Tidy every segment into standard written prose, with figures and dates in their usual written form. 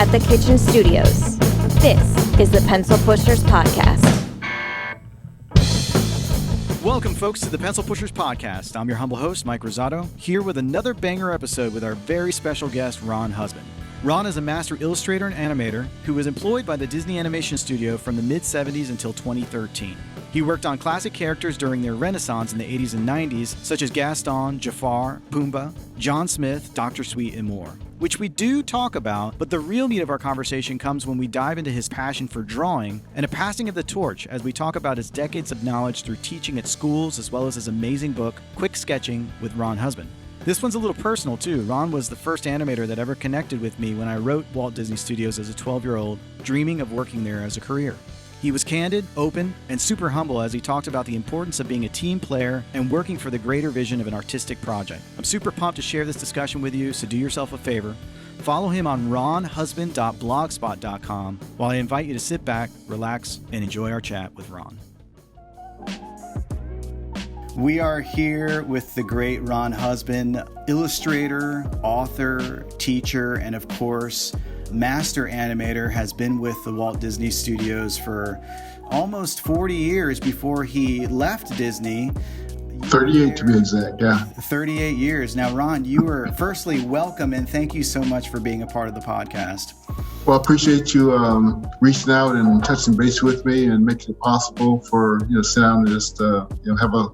at the Kitchen Studios. This is the Pencil Pushers Podcast. Welcome, folks, to the Pencil Pushers Podcast. I'm your humble host, Mike Rosado, here with another banger episode with our very special guest, Ron Husband. Ron is a master illustrator and animator who was employed by the Disney Animation Studio from the mid-70s until 2013. He worked on classic characters during their renaissance in the 80s and 90s, such as Gaston, Jafar, Pumbaa, John Smith, Dr. Sweet, and more, which we do talk about, but the real meat of our conversation comes when we dive into his passion for drawing and a passing of the torch as we talk about his decades of knowledge through teaching at schools, as well as his amazing book, Quick Sketching with Ron Husband. This one's a little personal, too. Ron was the first animator that ever connected with me when I wrote Walt Disney Studios as a 12-year-old, dreaming of working there as a career. He was candid, open, and super humble as he talked about the importance of being a team player and working for the greater vision of an artistic project. I'm super pumped to share this discussion with you, so do yourself a favor. Follow him on ronhusband.blogspot.com while I invite you to sit back, relax, and enjoy our chat with Ron. We are here with the great Ron Husband, illustrator, author, teacher, and of course, master animator. Has been with the Walt Disney Studios for almost 40 years before he left Disney. 38 to be exact, yeah. 38 years. Now, Ron, you were firstly welcome and thank you so much for being a part of the podcast. Well, I appreciate you reaching out and touching base with me and making it possible for sit down and just have a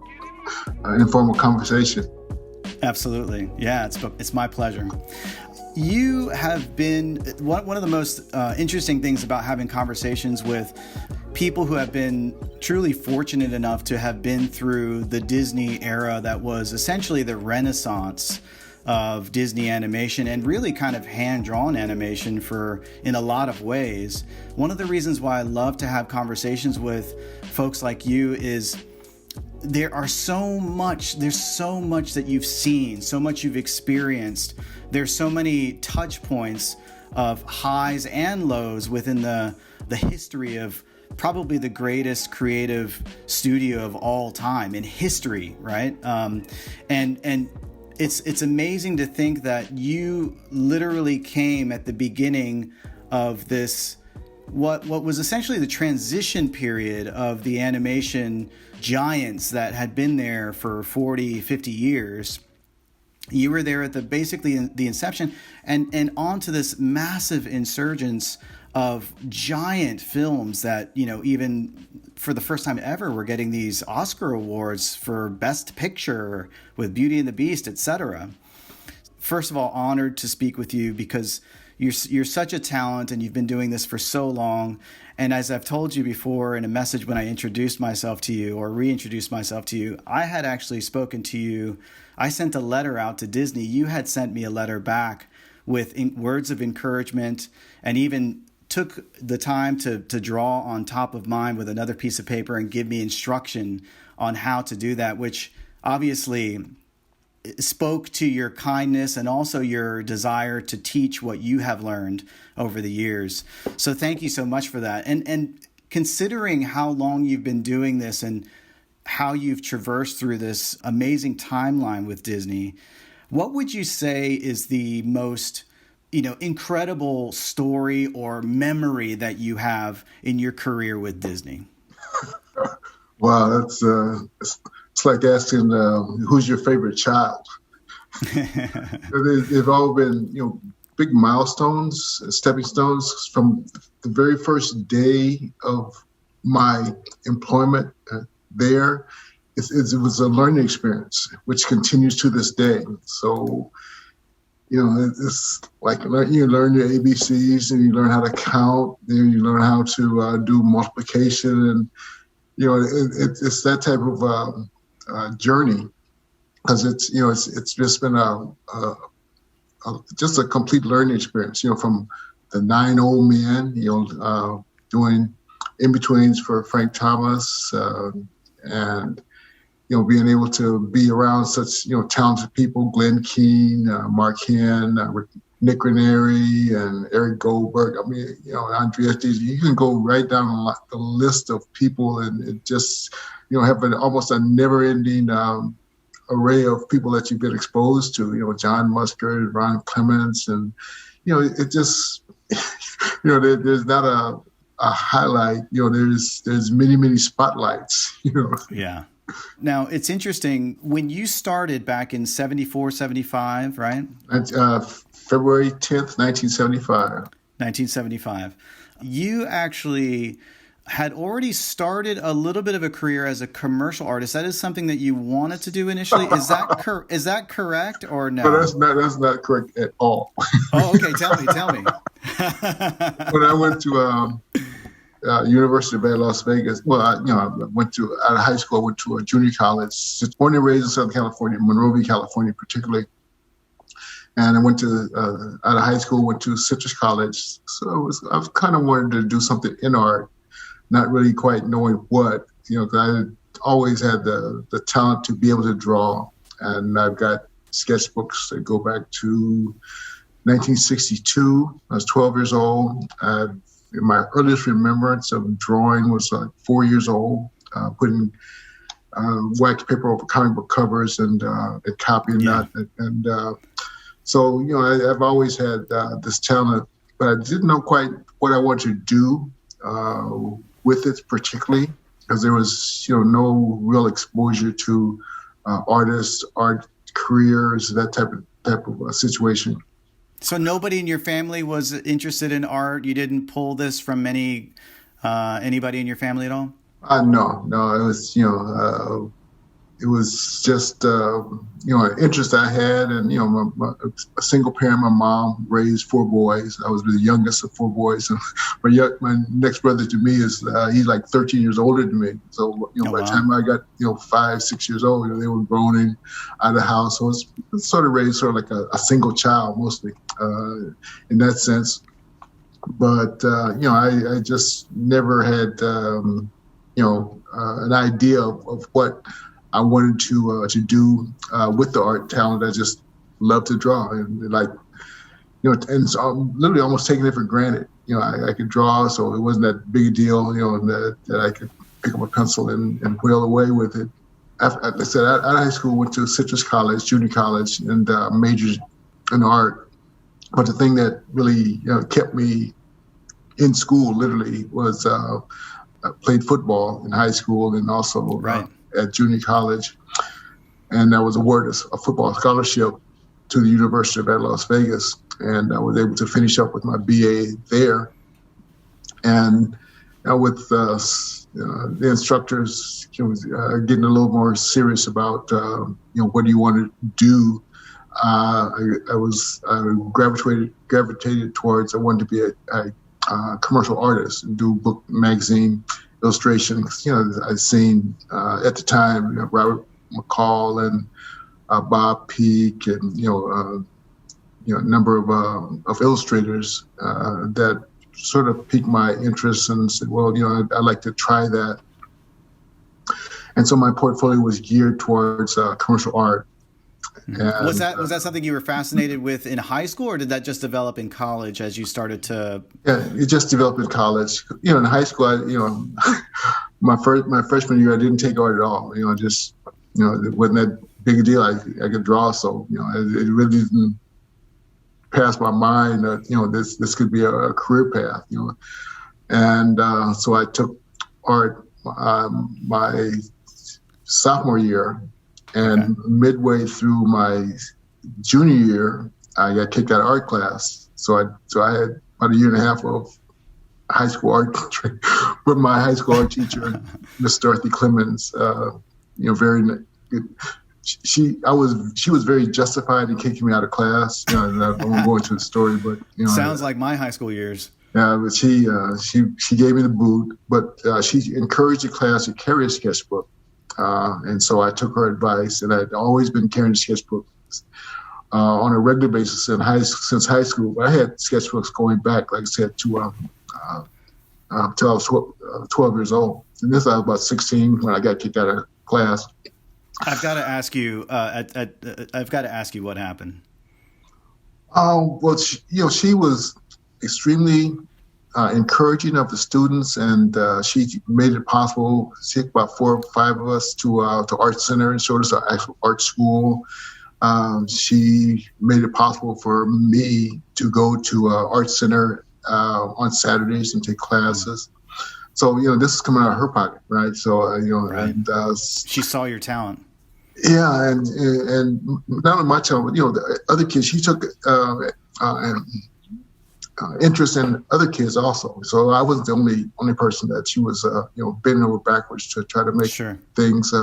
informal conversation. Absolutely. Yeah, it's my pleasure. You have been one of the most interesting things about having conversations with people who have been truly fortunate enough to have been through the Disney era that was essentially the renaissance of Disney animation and really kind of hand-drawn animation in a lot of ways. One of the reasons why I love to have conversations with folks like you is there's so much that you've seen, so much you've experienced. There's so many touch points of highs and lows within the history of probably the greatest creative studio of all time in history, right? And it's amazing to think that you literally came at the beginning of this, what was essentially the transition period of the animation giants that had been there for 40, 50 years. You were there at basically the inception and onto this massive insurgence of giant films that, even for the first time ever, we're getting these Oscar awards for Best Picture with Beauty and the Beast, etc. First of all, honored to speak with you because you're such a talent and you've been doing this for so long. And as I've told you before in a message when I introduced myself to you or reintroduced myself to you, I had actually spoken to you. I sent a letter out to Disney. You had sent me a letter back with words of encouragement and even took the time to draw on top of mine with another piece of paper and give me instruction on how to do that, which obviously spoke to your kindness and also your desire to teach what you have learned over the years. So thank you so much for that. And considering how long you've been doing this and how you've traversed through this amazing timeline with Disney, what would you say is the most, incredible story or memory that you have in your career with Disney? Wow, that's it's like asking who's your favorite child. They've all been, big milestones, stepping stones from the very first day of my employment there. It was a learning experience, which continues to this day. So, it's like you learn your ABCs and you learn how to count, and you learn how to do multiplication, and it's that type of journey, because it's just been just a complete learning experience. From the 9 old men, doing in-betweens for Frank Thomas, and being able to be around such talented people, Glenn Keane, Mark Henn, Nick Ranieri, and Eric Goldberg. I mean, Andreas Dees. You can go right down the list of people, and it just have almost a never-ending array of people that you've been exposed to, John Musker, Ron Clements, and, it just, there's not a highlight, there's many, many spotlights, Yeah. Now, it's interesting, when you started back in 74, 75, right? February 10th, 1975. 1975. You actually had already started a little bit of a career as a commercial artist. That is something that you wanted to do initially. Is that correct or no? No, that's not correct at all. Oh, okay. Tell me. When I went to University of Las Vegas. Well, I went to out of high school. I went to a junior college. Born and raised in Southern California, Monrovia, California, particularly. And I went to out of high school. Went to Citrus College. So I kind of wanted to do something in art, not really quite knowing what. Because I always had the talent to be able to draw, and I've got sketchbooks that go back to 1962. I was 12 years old. My earliest remembrance of drawing was like 4 years old, putting wax paper over comic book covers and copying that. And so, I've always had this talent, but I didn't know quite what I wanted to do with it particularly, because there was, no real exposure to artists, art careers, that type of situation. So nobody in your family was interested in art? You didn't pull this from anybody in your family at all? No. It was just an interest I had, and a single parent. My mom raised 4 boys. I was the youngest of 4 boys. My next brother to me is he's like 13 years older than me. So by the time I got 5, 6 years old, they were grown and out of the house. So it's sort of raised sort of like a single child mostly in that sense. But I just never had an idea of what I wanted to do with the art talent. I just love to draw, and and so I'm literally almost taking it for granted. I could draw, so it wasn't that big a deal. That I could pick up a pencil and whale away with it. After, like I said, out of high school, went to Citrus College, junior college, and majored in art. But the thing that really kept me in school, literally, was I played football in high school and also right. At junior college, and I was awarded a football scholarship to the University of Las Vegas, and I was able to finish up with my BA there. And with the instructors getting a little more serious about what do you want to do, I gravitated towards, I wanted to be a commercial artist and do book, magazine, illustration. I've seen at the time Robert McCall and Bob Peak and a number of illustrators that sort of piqued my interest and said, well, I'd like to try that. And so my portfolio was geared towards commercial art. And, was that something you were fascinated with in high school, or did that just develop in college as you started to? Yeah, it just developed in college. In high school, my freshman year, I didn't take art at all. It wasn't that big a deal. I could draw, so it really didn't pass my mind that this could be a career path. And so I took art my sophomore year. And midway through my junior year, I got kicked out of art class. So I had about a year and a half of high school art with my high school art teacher, Miss Dorothy Clemens. Very good. She was very justified in kicking me out of class. I won't go into the story, but sounds like my high school years. Yeah, but she gave me the boot, but she encouraged the class to carry a sketchbook. And so I took her advice, and I'd always been carrying sketchbooks on a regular basis since high school. But I had sketchbooks going back, like I said, to till I was 12 years old. And this I was about 16 when I got kicked out of class. I've got to ask you. I've got to ask you what happened. Well, she was extremely encouraging of the students, and she made it possible. She took about 4 or 5 of us to Art Center and showed us our actual art school. She made it possible for me to go to Art Center on Saturdays and take classes. So, this is coming out of her pocket, right? So, Right. and She saw your talent. yeah, and not only my talent, but the other kids. She took interest in other kids also. So I wasn't the only person that she was, bending over backwards to try to make Sure. things,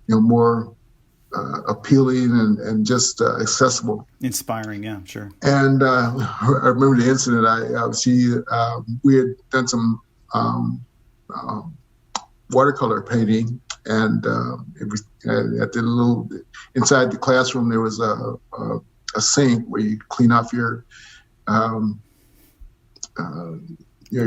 more appealing and just accessible. Inspiring, yeah, sure. And I remember the incident. We had done some watercolor painting, and it was at the little inside the classroom. There was a sink where you clean off your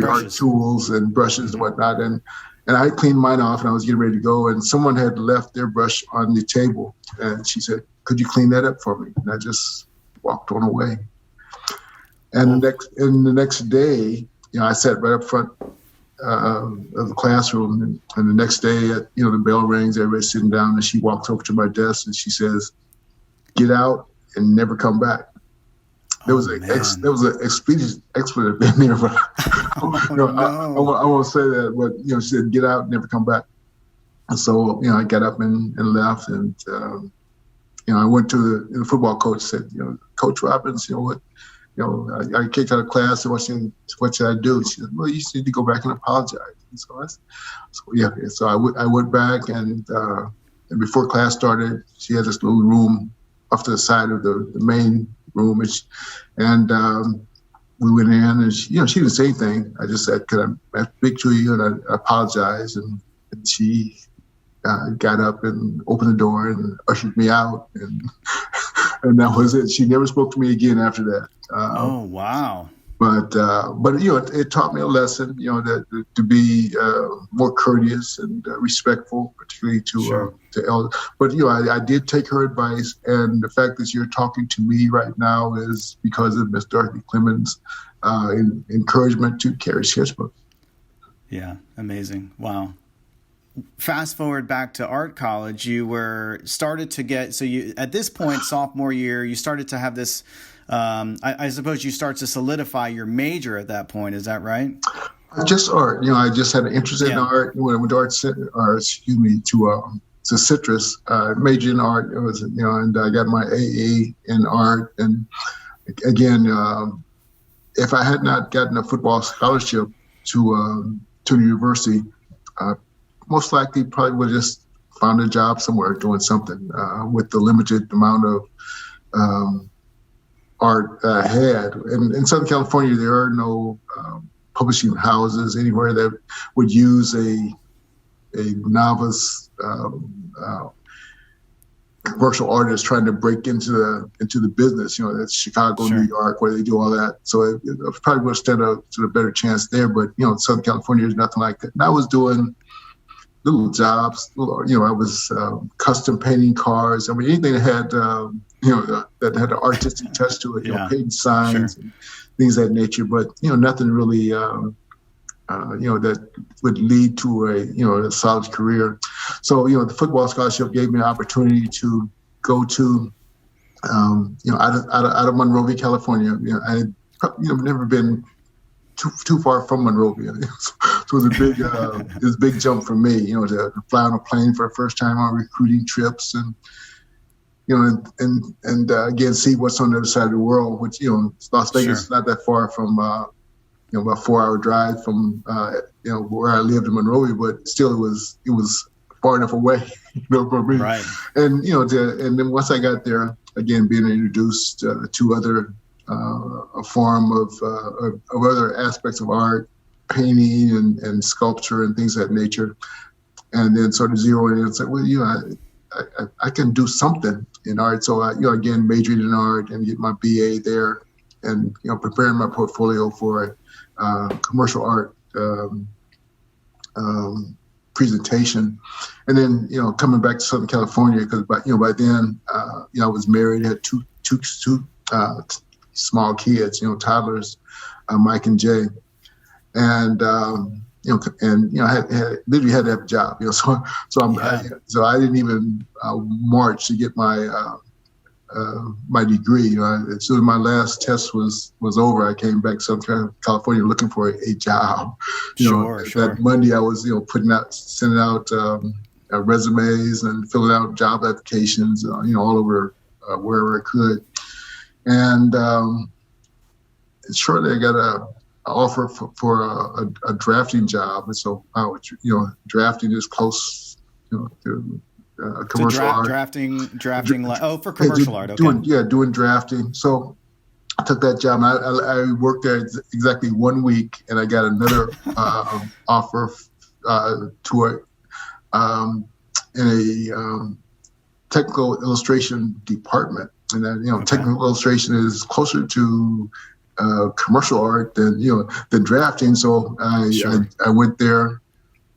art tools and brushes and whatnot. And I cleaned mine off, and I was getting ready to go, and someone had left their brush on the table, and she said, "Could you clean that up for me?" And I just walked on away. And the next day, I sat right up front of the classroom, and the next day, the bell rings, everybody's sitting down, and she walks over to my desk and she says, "Get out and never come back." There was an expletive in there, but I won't say that. But she said, "Get out, and never come back." And so I got up and left, and I went to the football coach. Said, "Coach Robbins, what? I kicked out of class. So what should I do?" She said, "Well, you just need to go back and apologize." And so I went back, and before class started, she had this little room off to the side of the main room, and we went in, and she didn't say anything. I just said, "Could I speak to you?" And I apologized, and she got up and opened the door and ushered me out, and that was it. She never spoke to me again after that. Oh, wow. But it taught me a lesson, that to be more courteous and respectful, particularly to elders. But I did take her advice, and the fact that you're talking to me right now is because of Miss Dorothy Clemens' encouragement to carry sketchbook. Yeah, amazing. Wow. Fast forward back to art college, started to get, so you, at this point, sophomore year, you started to have this, I suppose you start to solidify your major at that point. Is that right? Just art. I just had an interest in art. When I went to Citrus, majored in art. It was, and I got my AA in art. And again, if I had not gotten a football scholarship to the university, most likely probably would have just found a job somewhere doing something with the limited amount of art I had. And in Southern California, there are no publishing houses anywhere that would use a novice commercial artist trying to break into the business. That's Chicago, New York, where they do all that. So it probably would stand a better chance there. But Southern California is nothing like that. And I was doing little jobs. I was custom painting cars. I mean, anything that had that had an artistic touch to it. Painting signs and things of that nature. But nothing really that would lead to a solid career. So the football scholarship gave me an opportunity to go to out of Monrovia, California. I had never been too far from Monrovia. So it was a big jump for me, to fly on a plane for the first time on recruiting trips, and again see what's on the other side of the world, which Las Vegas is not that far from about 4-hour drive from where I lived in Monrovia, but still it was far enough away, for me. Right. And and then once I got there, again being introduced to other a form of other aspects of art, painting and sculpture and things of that nature, and then sort of zeroing in and say, well, I can do something in art. So I again majored in art and get my BA there, and preparing my portfolio for commercial art presentation, and then coming back to Southern California, because by then I was married, had two small kids, toddlers, Mike and Jay. and I literally had to have a job. So I didn't even march to get my degree. As soon as my last test was over, I came back to Southern California looking for a job. Sure. That Monday I was sending out resumes and filling out job applications, all over wherever I could. And shortly I got a offer for a drafting job, and so drafting is close, to commercial art. Drafting. For commercial art. Okay. Doing drafting. So I took that job. I worked there exactly 1 week, and I got another offer to in a technical illustration department. And then, technical illustration is closer to commercial art than drafting. So I went there.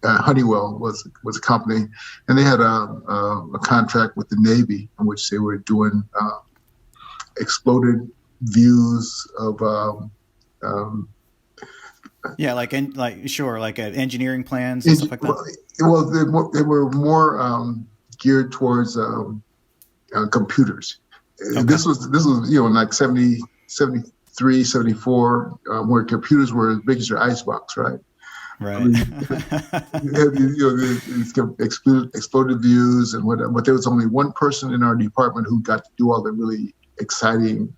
Honeywell was a company, and they had a contract with the Navy in which they were doing exploded views of engineering plans and stuff like that. Well, they were more geared towards computers. Okay. This was like 70, 73, 74, where computers were as big as your icebox, right? Right. I mean, these exploded views and whatever. But there was only one person in our department who got to do all the really exciting,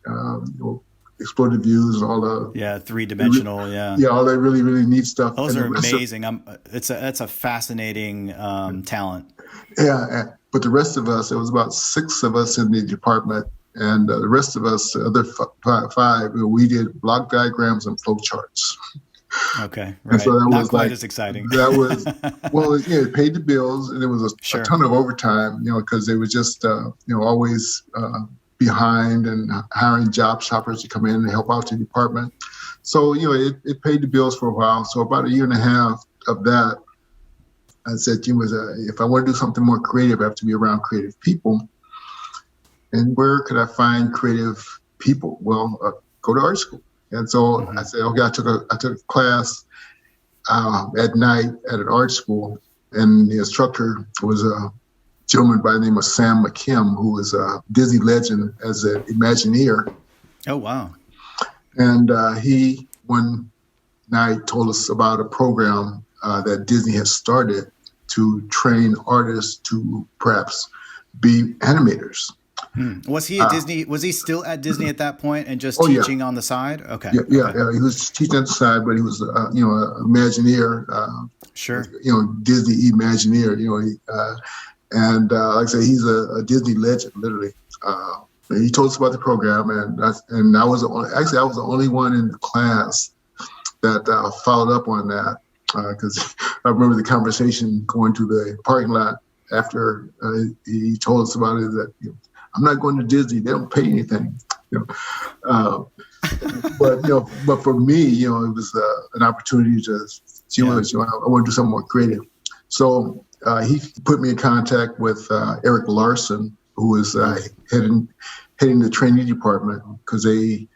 exploded views and all the three-dimensional, all that really, really neat stuff. Those are amazing. That's a fascinating talent. Yeah, but the rest of us, it was about 6 of us in the department, and the rest of us, the other 5, we did block diagrams and flow charts. Okay, right. So that not quite as exciting. That was it paid the bills, and there was a ton of overtime, because they were just always behind and hiring job shoppers to come in and help out the department. So it paid the bills for a while. So about a year and a half of that, I said, if I want to do something more creative, I have to be around creative people. And where could I find creative people? Well, go to art school. And so I said, okay, I took a class at night at an art school, and the instructor was a gentleman by the name of Sam McKim, who was a Disney legend as an Imagineer. Oh, wow. And he one night told us about a program that Disney has started to train artists to perhaps be animators. Was he at Disney? Was he still at Disney at that point and just teaching on the side? Okay. Yeah. He was teaching on the side, but he was, an Imagineer. Sure. Disney Imagineer. And like I say, he's a Disney legend, literally. He told us about the program, and I was the only one in the class that followed up on that, because I remember the conversation going to the parking lot after he told us about it, that I'm not going to Disney. They don't pay anything. But for me, it was an opportunity to, I want to do something more creative. So he put me in contact with Eric Larson, who was heading the trainee department, because they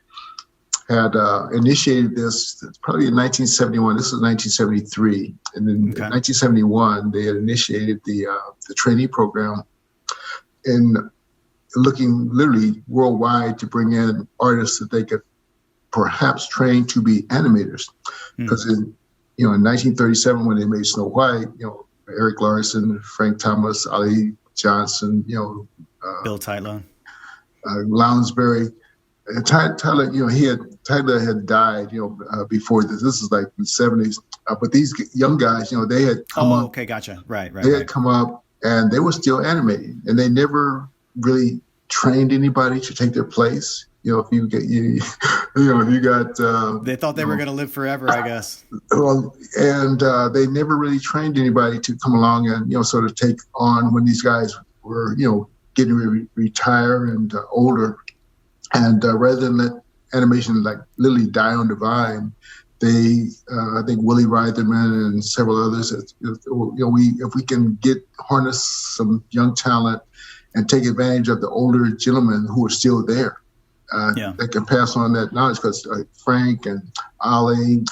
had initiated this probably in 1971. This was 1973, and then in 1971 they had initiated the trainee program, and looking literally worldwide to bring in artists that they could perhaps train to be animators. Because in 1937, when they made Snow White, Eric Larson, Frank Thomas, Ali Johnson, Bill Tytler, Lounsbury, and Tyler, Tyler had died, before this. This is like the 70s. But these young guys, they had come up. Okay, gotcha. Right. They had come up, and they were still animating, and they never really trained anybody to take their place. If you get you got they thought they were going to live forever, I guess. Well, and they never really trained anybody to come along and sort of take on when these guys were getting ready to retire and older. And rather than let animation like literally die on the vine, they I think Willie Reitherman and several others, if we can harness some young talent and take advantage of the older gentlemen who are still there, that can pass on that knowledge, because Frank and Ollie,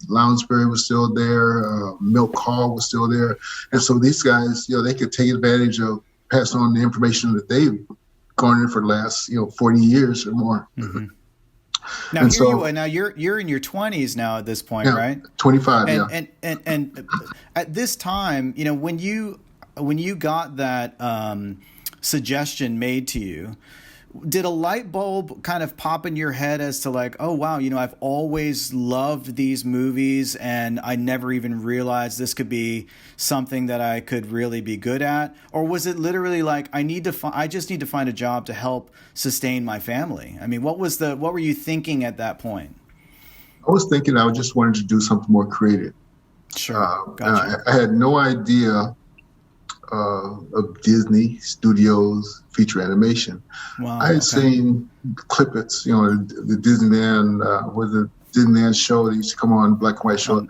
Lounsbury was still there, Milt Call was still there. And so these guys, they could take advantage of passing on the information that they've garnered for the last, 40 years or more. Mm-hmm. Now, you're in your 20s now at this point, right? 25, And at this time, when you got that suggestion made to you, did a light bulb kind of pop in your head as to like, oh, wow, I've always loved these movies and I never even realized this could be something that I could really be good at? Or was it literally like, I just need to find a job to help sustain my family? I mean, what were you thinking at that point? I was thinking I just wanted to do something more creative. Sure. Gotcha. I had no idea of Disney Studios feature animation. Wow, I had seen clippets, the Disneyland, the Disneyland show that used to come on, black and white show,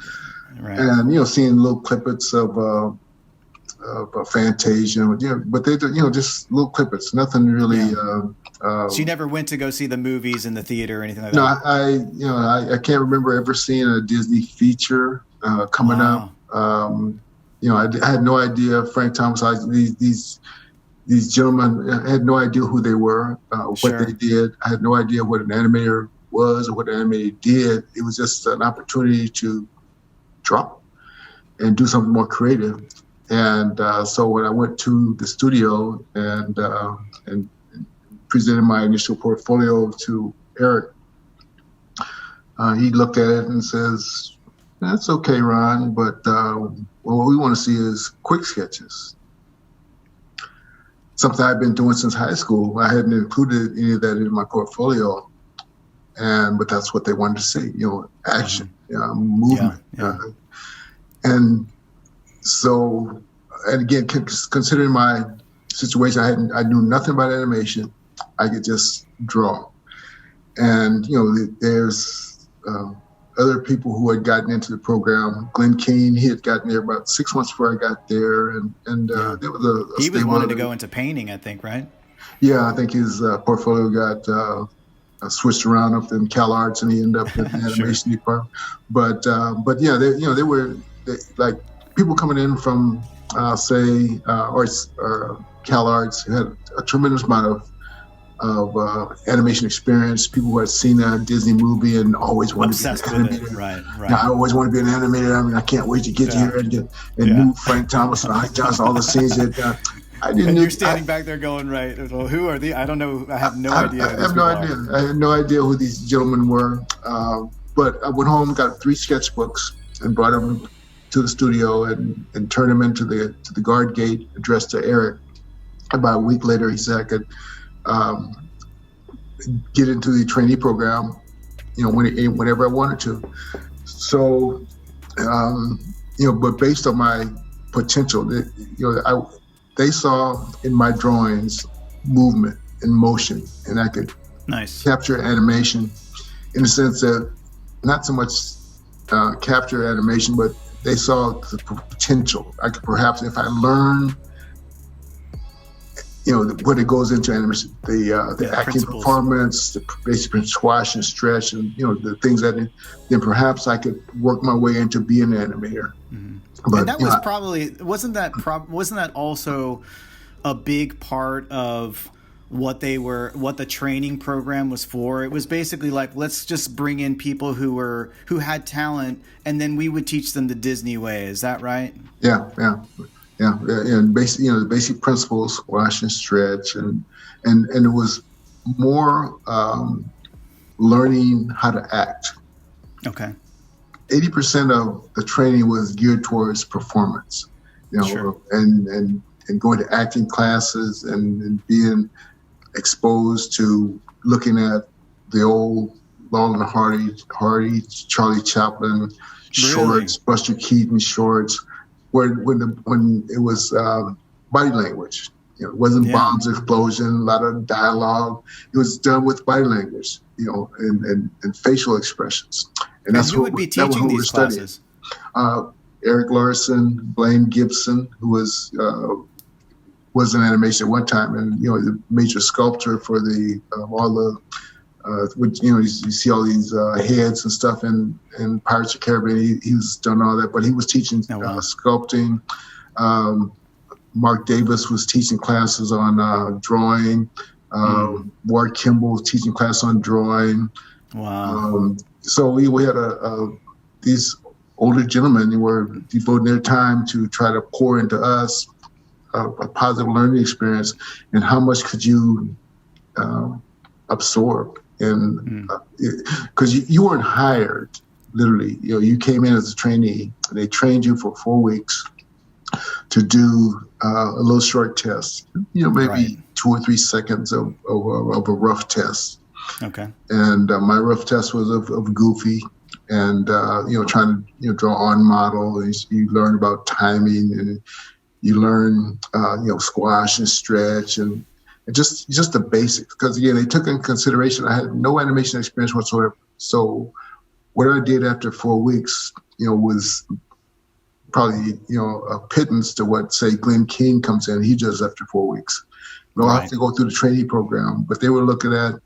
right. And seeing little clippets of Fantasia, but they, just little clippets, nothing really. Yeah. So you never went to go see the movies in the theater or anything like that? No, I can't remember ever seeing a Disney feature coming up. I had no idea Frank Thomas, these gentlemen, I had no idea who they were, what they did. I had no idea what an animator was or what an animator did. It was just an opportunity to draw and do something more creative. And so when I went to the studio and presented my initial portfolio to Eric, he looked at it and says, "That's okay, Ron, but what we want to see is quick sketches." Something I've been doing since high school. I hadn't included any of that in my portfolio, but that's what they wanted to see, action, movement. And so, and again, considering my situation, I knew nothing about animation. I could just draw. And, there's other people who had gotten into the program. Glenn Keane, he had gotten there about 6 months before I got there, and there was he was wanting to go into painting, I think, right? Yeah, I think his portfolio got switched around up in CalArts, and he ended up in the animation department. But yeah, they were like people coming in from say or CalArts who had a tremendous amount of animation experience, people who had seen a Disney movie and always wanted to be an animator. Right. Yeah, I always want to be an animator. I mean, I can't wait to get here and move Frank Thomas and Ike Johnson, all the scenes that I didn't. And you're standing back there going, right, well, who are I don't know. I have no idea. I have no idea. I had no idea who these gentlemen were. But I went home, got 3 sketchbooks, and brought them to the studio and turned them into the guard gate addressed to Eric. About a week later, he said I could get into the trainee program, whenever I wanted to. So, but based on my potential, they saw in my drawings movement and motion, and I could capture animation in the sense that not so much capture animation, but they saw the potential. I could perhaps, if I learn what it goes into animation, the acting principles. performance, the basic squash and stretch, and the things that then perhaps I could work my way into being an animator. Mm-hmm. But and that was probably wasn't that also a big part of what the training program was for? It was basically like, let's just bring in people who had talent, and then we would teach them the Disney way. Is that right? Yeah. And the basic principles, squash and stretch, and it was more learning how to act. Okay. 80% of the training was geared towards performance, and going to acting classes and being exposed to looking at the old Long and Hardy, Charlie Chaplin shorts, Buster Keaton shorts. When it was body language, it wasn't bombs, explosion, a lot of dialogue. It was done with body language, and facial expressions. And that's who would be teaching these classes? Eric Larson, Blaine Gibson, who was in animation at one time, and the major sculptor for all the which, you see all these heads and stuff in Pirates of the Caribbean. He's done all that, but he was teaching sculpting. Mark Davis was teaching classes on drawing. Ward Kimball was teaching class on drawing. Wow. So we had these older gentlemen who were devoting their time to try to pour into us a positive learning experience, and how much could you absorb. And because you weren't hired, literally, you came in as a trainee. They trained you for 4 weeks to do a little short test, maybe 2 or 3 seconds of a rough test. Okay. And my rough test was of Goofy, and trying to draw on model. And you learn about timing, and you learn squash and stretch and just the basics. Because again, they took in consideration I had no animation experience whatsoever. So what I did after 4 weeks, was probably a pittance to what, say, Glenn King comes in. He does after 4 weeks. I'll have to go through the training program, but they were looking at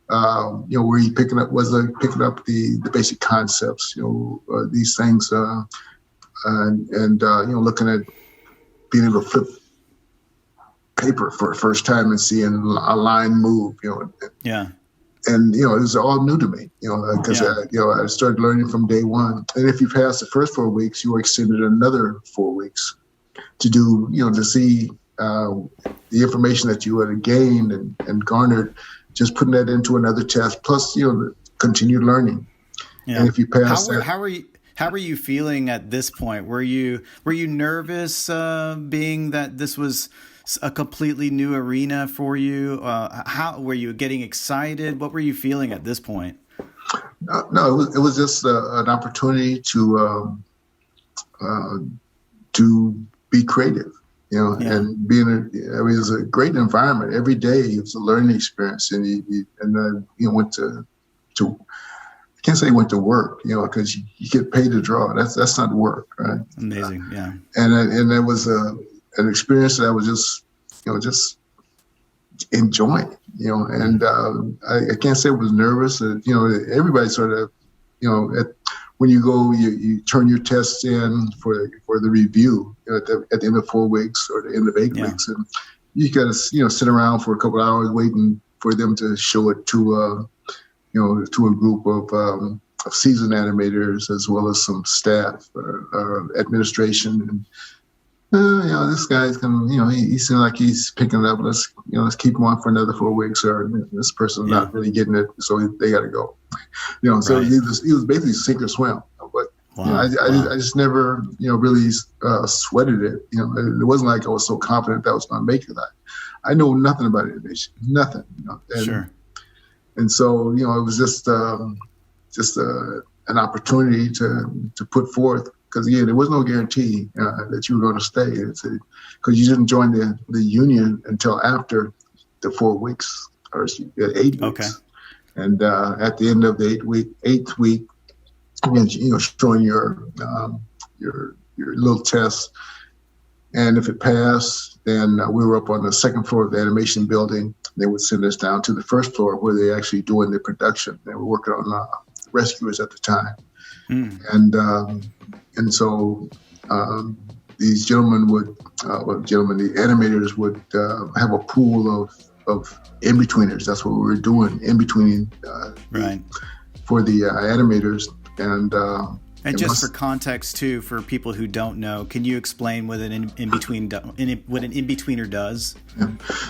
where he picking up the basic concepts, these things, and looking at being able to flip paper for the first time and seeing a line move, Yeah. And it was all new to me, because I started learning from day one. And if you pass the first 4 weeks, you were extended another 4 weeks to do, to see the information that you had gained and garnered, just putting that into another test, plus continued learning. Yeah. And if you pass how were you feeling at this point? Were you nervous, being that this was a completely new arena for you? How were you getting excited? What were you feeling at this point? No, it was just an opportunity to be creative, and it was a great environment. Every day it was a learning experience, and you went to I can't say went to work, because you get paid to draw. That's not work, right? Amazing, yeah. And it was an experience that I was just enjoying, and I can't say I was nervous. Everybody sort of, when you go, you turn your tests in for the review at the end of 4 weeks or the end of 8 weeks, and you got to sit around for a couple of hours waiting for them to show it to to a group of seasoned animators, as well as some staff, administration, and this guy's gonna, he seems like he's picking it up. Let's keep him on for another 4 weeks, or this person's not really getting it, so they got to go. So he was basically sink or swim. But I just never, really sweated it. It wasn't like I was so confident that I was going to make it. I know nothing about animation, nothing. Sure. And so, it was just an opportunity to put forth. Because again, there was no guarantee that you were going to stay, because you didn't join the union until after the 4 weeks or 8 weeks. Okay. And at the end of the eighth week, showing your little test, and if it passed, then we were up on the second floor of the animation building. They would send us down to the first floor where they're actually doing the production. They were working on rescuers at the time. And so these gentlemen the animators would have a pool of in-betweeners. That's what we were doing, in-betweening for the animators. And just for context too, for people who don't know, can you explain what an in-betweener does?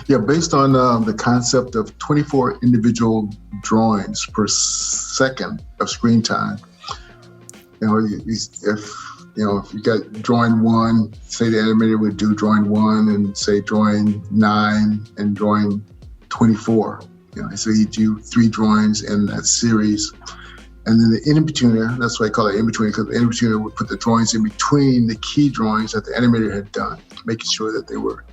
Yeah, based on the concept of 24 individual drawings per second of screen time. If you got drawing 1, say the animator would do drawing 1 and say drawing 9 and drawing 24. So you do 3 drawings in that series. And then the in-betweener, that's why I call it in-betweener, because the in-betweener would put the drawings in between the key drawings that the animator had done, making sure that they were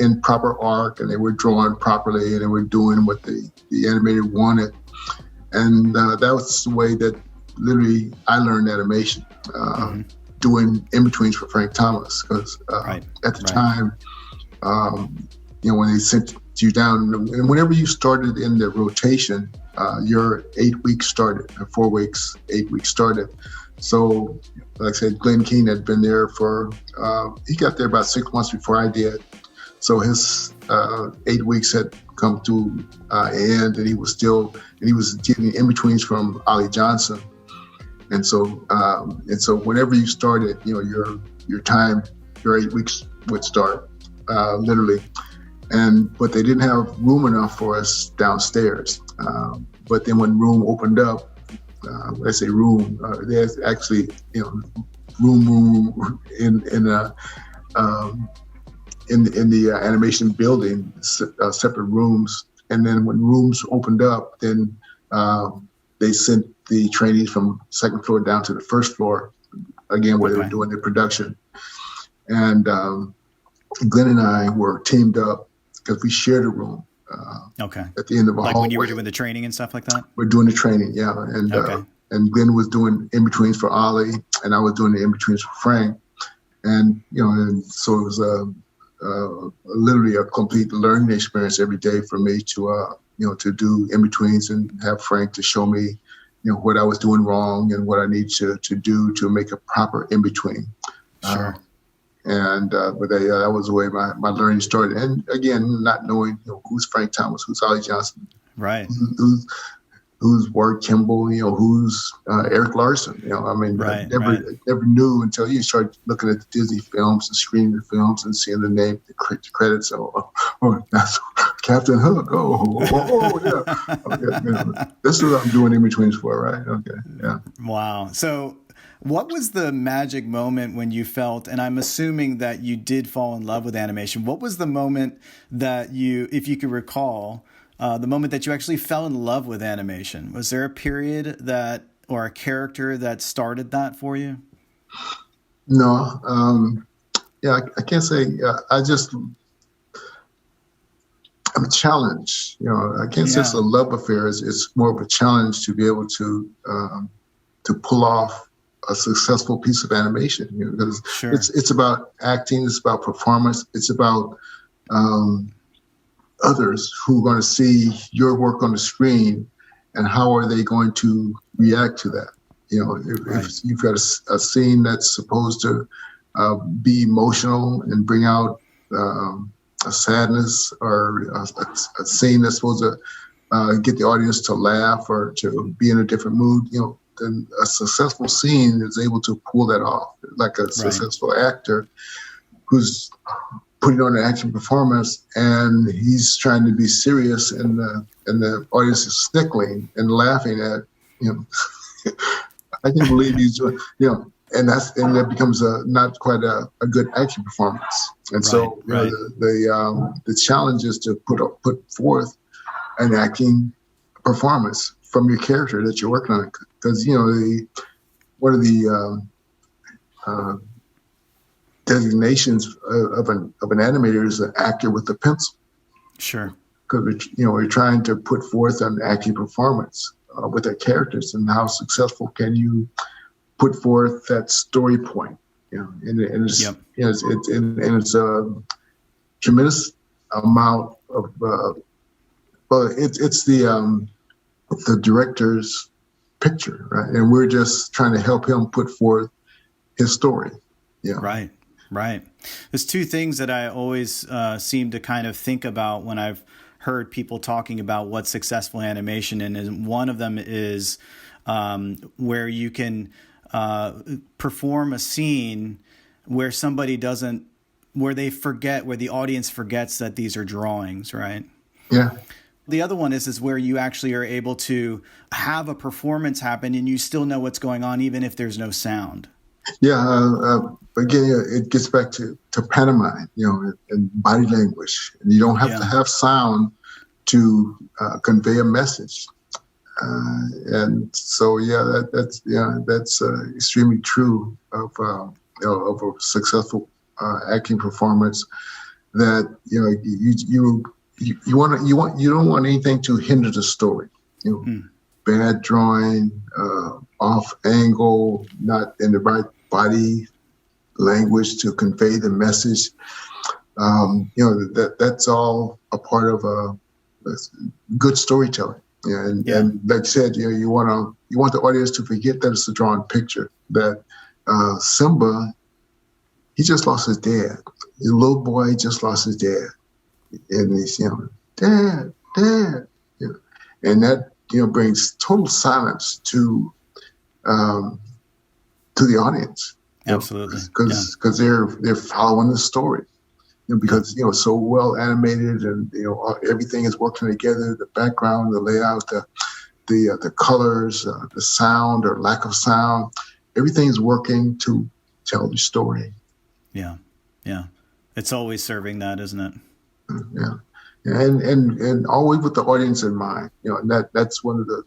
in proper arc and they were drawn properly and they were doing what the animator wanted. And that was the way that literally I learned animation, doing in-betweens for Frank Thomas, because at the time, when they sent you down, and whenever you started in the rotation, your 8 weeks started, 4 weeks, 8 weeks started. So, like I said, Glenn Keane had been there he got there about 6 months before I did. So his 8 weeks had come to end, and he was getting in-betweens from Ollie Johnson. And so whenever you started, your 8 weeks would start, literally. But they didn't have room enough for us downstairs. But then when room opened up, I say room, there's actually, room in the animation building, separate rooms. And then when rooms opened up, then they sent the trainees from second floor down to the first floor, again, where they were doing their production. And Glenn and I were teamed up because we shared a room. At the end of a hallway. Like when you were doing the training and stuff like that? We're doing the training, yeah. And Glenn was doing in-betweens for Ollie, and I was doing the in-betweens for Frank. And, and so it was literally a complete learning experience every day for me to do in-betweens and have Frank to show me, what I was doing wrong and what I need to do to make a proper in-between. Sure. But that was the way my learning started. And again, not knowing who's Frank Thomas, who's Ollie Johnson, right? Who's Ward Kimball, who's Eric Larson. I never knew until you started looking at the Disney films and screening the films and seeing the name, the credits. Oh, that's Captain Hook. Yeah. Okay, this is what I'm doing in-betweens for, right? Okay, yeah. Wow. So, what was the magic moment when you felt, and I'm assuming that you did fall in love with animation, what was the moment that you, if you could recall, the moment that you actually fell in love with animation? Was there a period or a character that started that for you? No. I can't say. I'm a challenge. I can't say it's a love affair. It's more of a challenge to be able to pull off a successful piece of animation, because sure. It's about acting, it's about performance, it's about others who are going to see your work on the screen, and how are they going to react to that? If you've got a scene that's supposed to be emotional and bring out a sadness, or a scene that's supposed to get the audience to laugh or to be in a different mood, then a successful scene is able to pull that off, like a successful actor who's putting on an action performance and he's trying to be serious, and the audience is snickling and laughing at I can't believe he's doing, and that becomes not quite a good action performance. And so the challenge is to put forth an acting performance from your character that you're working on, because one of the designations of an animator is an actor with a pencil. Sure. Because we're trying to put forth an acting performance with our characters, and how successful can you put forth that story point? It's a tremendous amount of it's the director's picture, right? And we're just trying to help him put forth his story. Yeah. Right. There's two things that I always seem to kind of think about when I've heard people talking about what successful animation is. And one of them is where you can perform a scene where where the audience forgets that these are drawings, right? Yeah. The other one is where you actually are able to have a performance happen and you still know what's going on, even if there's no sound. Yeah. Again, it gets back to pantomime, and body language. And you don't have to have sound to convey a message. And so, that's extremely true of a successful acting performance. That you don't want anything to hinder the story. Bad drawing, off angle, not in the right body language to convey the message. That's all a part of good storytelling. And like I said, you want the audience to forget that it's a drawn picture. That Simba, he just lost his dad. The little boy just lost his dad, and he's dad, and that brings total silence to the audience. Absolutely, because they're following the story. Because so well animated, and everything is working together. The background, the layout, the colors, the sound or lack of sound, everything's working to tell the story. Yeah, it's always serving that, isn't it? Yeah, and always with the audience in mind. And that's one of the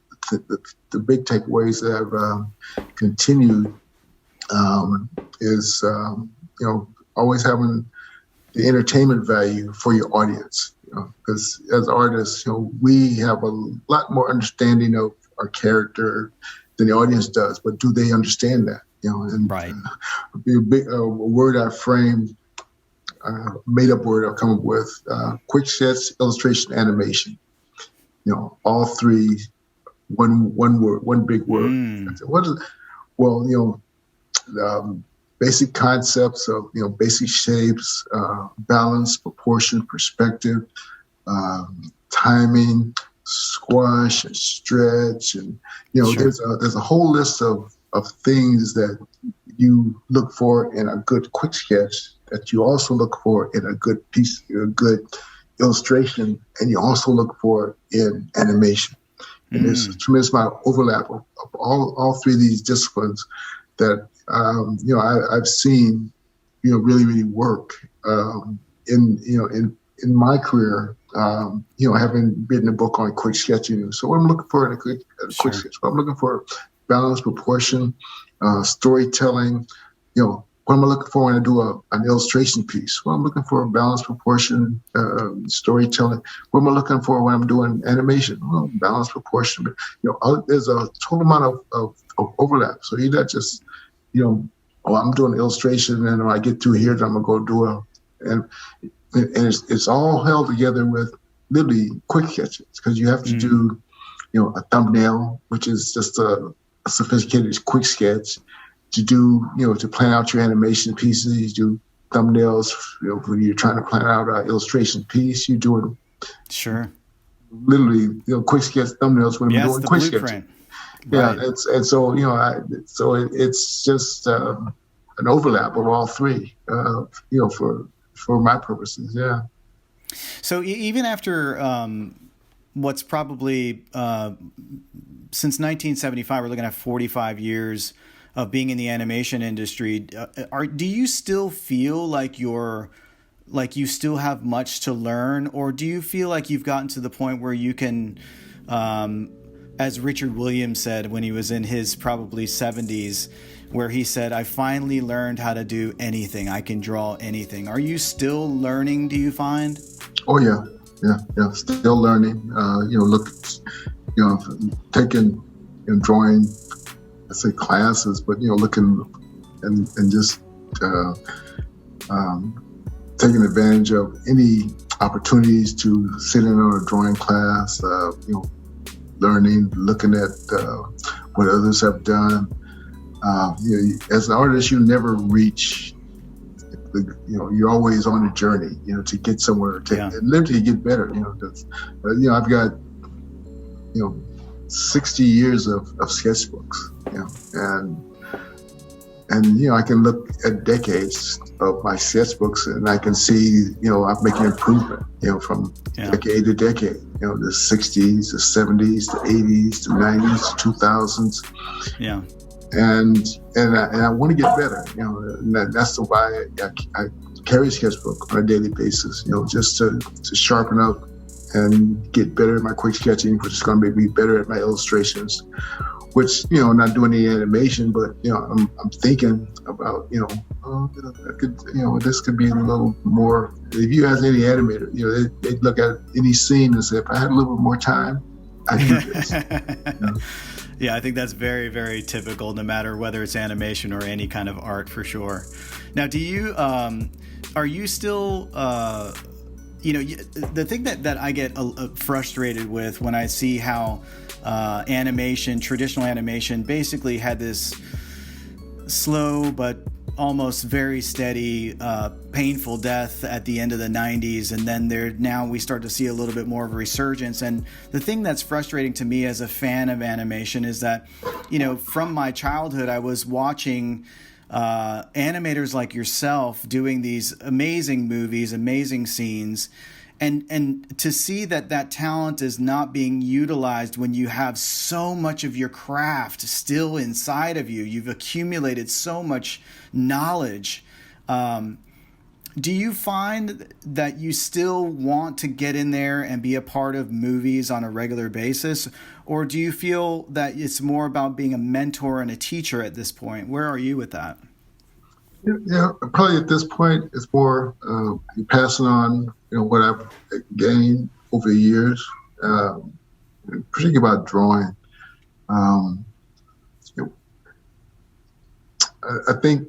big takeaways that I've continued is always having the entertainment value for your audience, because as artists, we have a lot more understanding of our character than the audience does. But do they understand that? And right. A word I framed, made up word I've come up with: quick sketch, illustration, animation. All three, one word, one big word. What is? Well, basic concepts of basic shapes, balance, proportion, perspective, timing, squash and stretch, and Sure. there's a whole list of things that you look for in a good quick sketch that you also look for in a good piece, a good illustration, and you also look for in animation. And there's a tremendous amount of overlap of all three of these disciplines that I've seen really, really work in my career. Having written a book on quick sketching. So what I'm looking for in a quick sketch, what I'm looking for: balance, proportion, storytelling. What am I looking for when I do an illustration piece? What I'm looking for: balance, proportion, storytelling. What am I looking for when I'm doing animation? Well, balance, proportion. But there's a total amount of overlap. So you're not just I'm doing illustration, and when I get through here, then I'm gonna go and it's all held together with literally quick sketches, because you have to do a thumbnail, which is just a sophisticated quick sketch. To do to plan out your animation pieces, you do thumbnails. When you're trying to plan out an illustration piece, you do it. Sure. Literally, quick sketch thumbnails when you're doing quick sketches. Yeah, right. So it's just an overlap of all three, for my purposes. Yeah. So even after what's probably since 1975, we're looking at 45 years of being in the animation industry. Do you still feel like you still have much to learn, or do you feel like you've gotten to the point where you can, as Richard Williams said when he was in his probably 70s, where he said, "I finally learned how to do anything. I can draw anything." Are you still learning, do you find? Oh, yeah. Still learning. Taking and drawing, I say classes, but looking and just taking advantage of any opportunities to sit in on a drawing class. Learning, looking at what others have done. As an artist, you never reach. You're always on a journey. To get somewhere, and literally get better. I've got 60 years of sketchbooks. And I can look at decades of my sketchbooks, and I can see I'm making improvement. From decade to decade. The 60s, the 70s, the 80s, the 90s, the 2000s. Yeah. And I want to get better. And that's why I carry a sketchbook on a daily basis. Just to sharpen up and get better at my quick sketching, which is going to make me better at my illustrations. Which I'm not doing any animation, but I'm thinking about I could this could be a little more. If you ask any animator, they look at any scene and say, if I had a little bit more time, I'd do this. Yeah, I think that's very, very typical, no matter whether it's animation or any kind of art, for sure. Now, do you are you still the thing that I get frustrated with when I see how traditional animation basically had this slow but almost very steady, painful death at the end of the 90s, and then now we start to see a little bit more of a resurgence. And the thing that's frustrating to me as a fan of animation is that, from my childhood, I was watching animators like yourself doing these amazing movies, amazing scenes, and to see that talent is not being utilized when you have so much of your craft still inside of you. You've accumulated so much knowledge. Do you find that you still want to get in there and be a part of movies on a regular basis? Or do you feel that it's more about being a mentor and a teacher at this point? Where are you with that? Yeah, probably at this point, it's more passing on, what I've gained over the years, particularly about drawing. I think,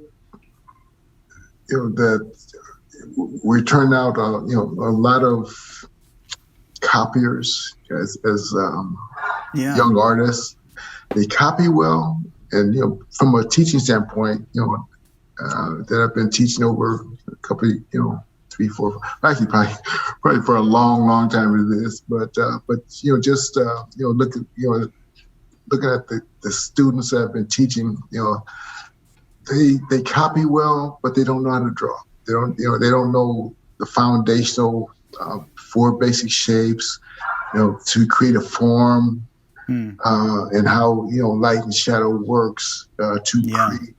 that we turn out, a lot of copiers as young artists. They copy well, and from a teaching standpoint, that I've been teaching over a couple, 3, 4, actually probably for a long, long time with this. But just looking at the students that I've been teaching, they copy well, but they don't know how to draw. They don't know the foundational 4 basic shapes, to create a form, and how light and shadow works to create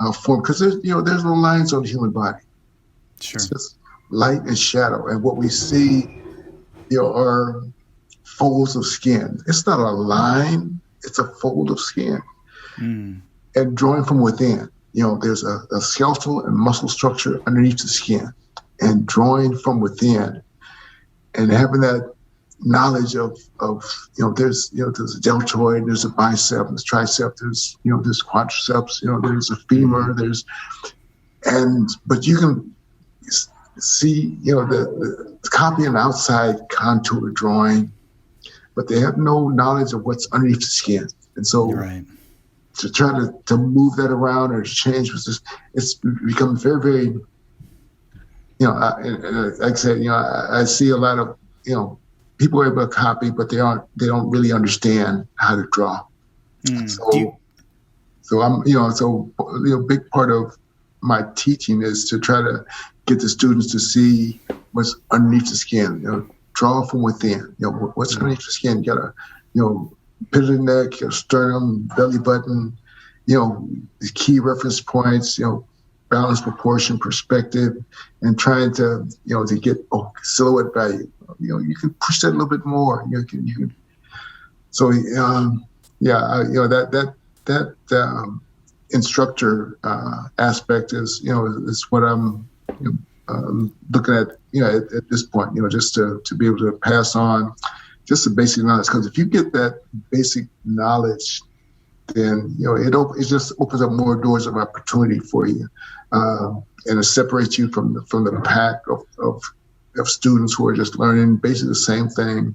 a form. Because there's no lines on the human body. Sure. It's just light and shadow, and what we see, are folds of skin. It's not a line; it's a fold of skin. And drawing from within. There's a skeletal and muscle structure underneath the skin, and drawing from within, and having that knowledge of there's a deltoid, there's a bicep, there's tricep, there's quadriceps, there's a femur, but you can see the copy an outside contour drawing, but they have no knowledge of what's underneath the skin, and so. Right. To try to move that around or change it's become very, very, like I said, I see a lot of, people are able to copy, but they don't really understand how to draw. So I'm, big part of my teaching is to try to get the students to see what's underneath the skin, draw from within, what's underneath the skin. You gotta, pit of the neck, your sternum, belly button, the key reference points, balance, proportion, perspective, and trying to, to get silhouette value. You can push that a little bit more. You can. So, that instructor aspect is what I'm looking at. At this point, just to be able to pass on just the basic knowledge. Because if you get that basic knowledge, then it just opens up more doors of opportunity for you, and it separates you from the pack of students who are just learning basically the same thing.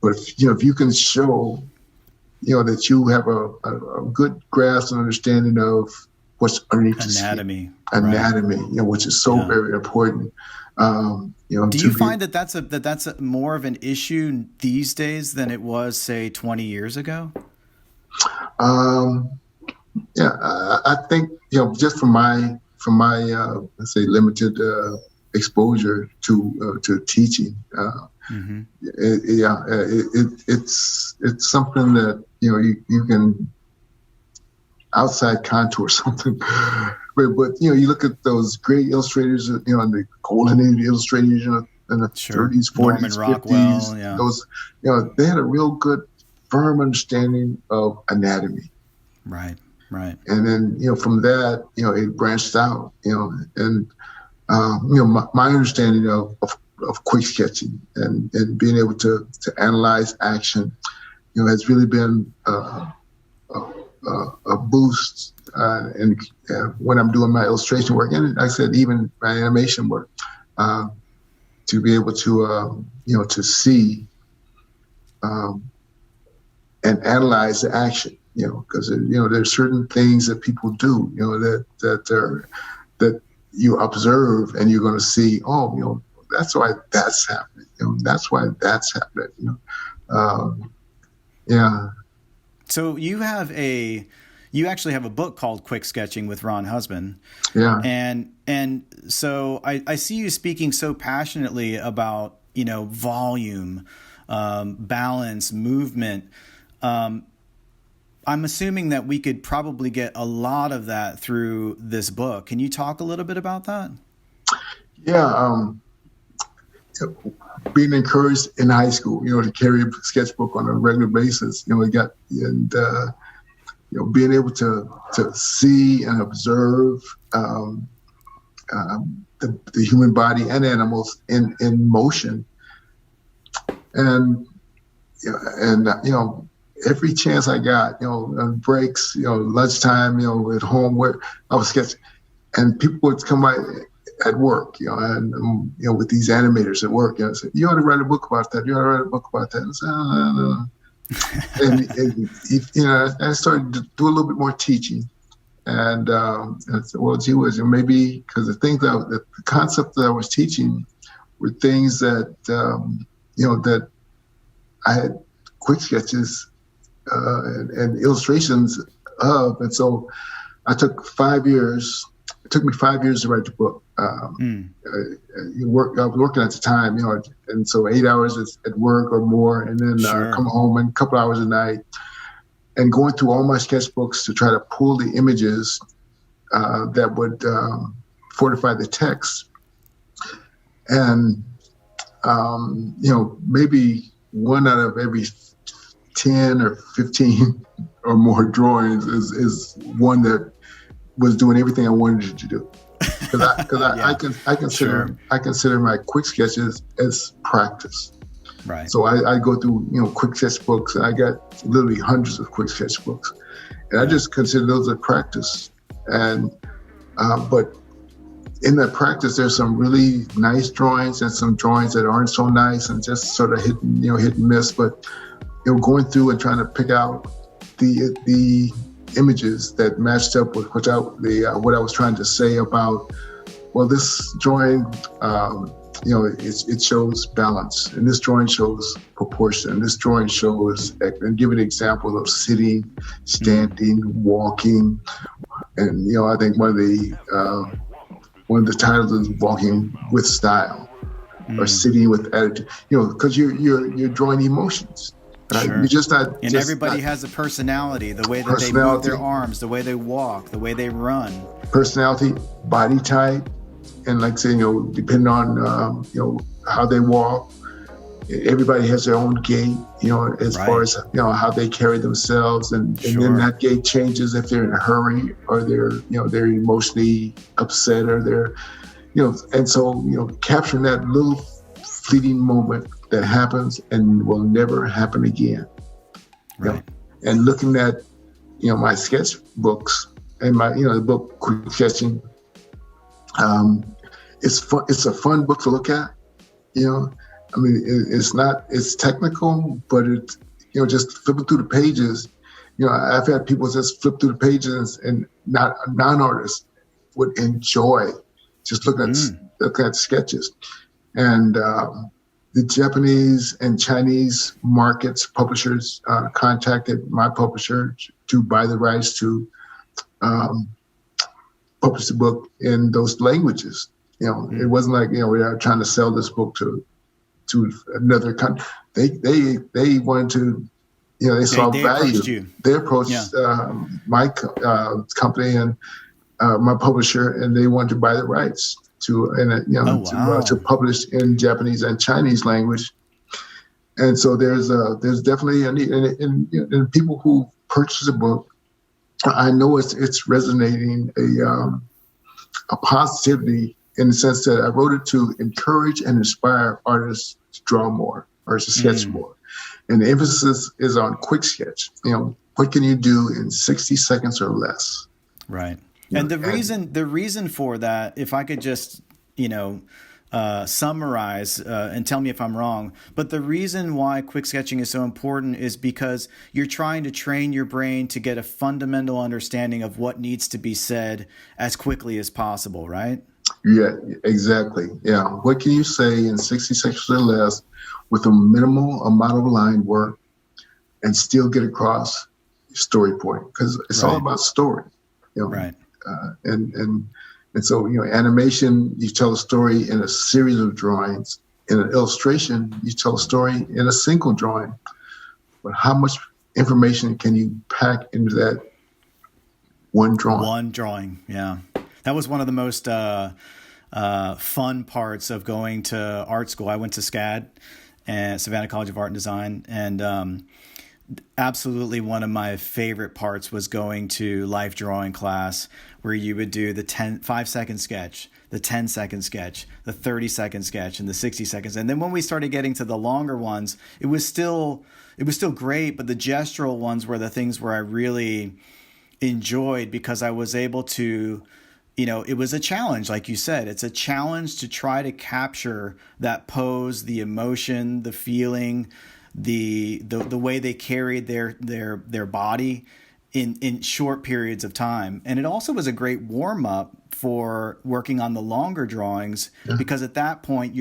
But if you can show that you have a good grasp and understanding of what's underneath anatomy, right. Which is so very important. Do you find that that's more of an issue these days than it was, say, 20 years ago? I think just from my let's say limited exposure to teaching, it's something that you can outside contour something. But you look at those great illustrators, and the golden age illustrators in the 30s, 40s, 50s. Those, they had a real good, firm understanding of anatomy. Right. And then from that, it branched out. And my understanding of quick sketching and being able to analyze action, has really been a boost. And when I'm doing my illustration work, and like I said, even my animation work, to be able to to see and analyze the action, because there's certain things that people do, that you observe, and you're going to see, that's why that's happening. That's why that's happening. Yeah. So you actually have a book called Quick Sketching with Ron Husband. Yeah. And so I see you speaking so passionately about, volume, balance, movement. I'm assuming that we could probably get a lot of that through this book. Can you talk a little bit about that? Yeah. Being encouraged in high school, to carry a sketchbook on a regular basis, being able to see and observe the human body and animals in motion, and every chance I got, on breaks, lunchtime, at home where I was sketching, and people would come by at work, and with these animators at work, say, you ought to write a book about that. You ought to write a book about that. And I said, and I started to do a little bit more teaching, and I said, well, gee whiz, maybe because the concept that I was teaching were things that that I had quick sketches and illustrations of, and so I took 5 years. It took me 5 years to write the book. I was working at the time, and so 8 hours at work or more, and then come home and a couple hours a night, and going through all my sketchbooks to try to pull the images that would fortify the text. And maybe one out of every 10 or 15 or more drawings is one that was doing everything I wanted it to do. Because I consider my quick sketches as practice. Right. So I go through quick sketch books, and I got literally hundreds of quick sketch books, and I just consider those as practice. And but in that practice, there's some really nice drawings and some drawings that aren't so nice and just sort of hit and miss. But going through and trying to pick out the images that matched up with what I was trying to say about, well, this drawing, it shows balance, and this drawing shows proportion, this drawing shows, and give an example of sitting, standing, walking, and I think one of the titles is walking with style, or sitting with attitude, because you're drawing emotions. Sure. You're just not. And everybody has a personality, the way that they move their arms, the way they walk, the way they run. Personality, body type, and like saying, depending on how they walk. Everybody has their own gait, as far as how they carry themselves, and then that gait changes if they're in a hurry or they're emotionally upset, or they're and so capturing that little fleeting moment that happens and will never happen again. Right. And looking at, my sketchbooks and my, the book Quick Sketching, it's fun. It's a fun book to look at. It's technical, but it's, just flipping through the pages. I've had people just flip through the pages, and non-artists would enjoy just looking at sketches. And the Japanese and Chinese markets, publishers contacted my publisher to buy the rights to publish the book in those languages. It wasn't like we are trying to sell this book to another country. They wanted to, they saw value. They approached my company and my publisher, and they wanted to buy the rights to publish in Japanese and Chinese language. And so there's definitely a need, and people who purchase a book, I know it's resonating a positivity, in the sense that I wrote it to encourage and inspire artists to draw more or to sketch more. And the emphasis is on quick sketch. What can you do in 60 seconds or less? Right. And the reason for that, if I could just, summarize and tell me if I'm wrong, but the reason why quick sketching is so important is because you're trying to train your brain to get a fundamental understanding of what needs to be said as quickly as possible, right? Yeah, exactly. Yeah. What can you say in 60 seconds or less with a minimal amount of line work and still get across your story point? Because it's all about story. Right. And so, animation, you tell a story in a series of drawings. In an illustration, you tell a story in a single drawing. But how much information can you pack into that one drawing? One drawing, yeah. That was one of the most fun parts of going to art school. I went to SCAD, and Savannah College of Art and Design, and absolutely one of my favorite parts was going to life drawing class, where you would do the 5-second sketch, the 10-second sketch, the 30-second sketch, and the 60 seconds. And then when we started getting to the longer ones, it was still great, but the gestural ones were the things where I really enjoyed, because I was able to, it was a challenge. Like you said, it's a challenge to try to capture that pose, the emotion, the feeling, the way they carried their body in short periods of time. And it also was a great warm up for working on the longer drawings, because at that point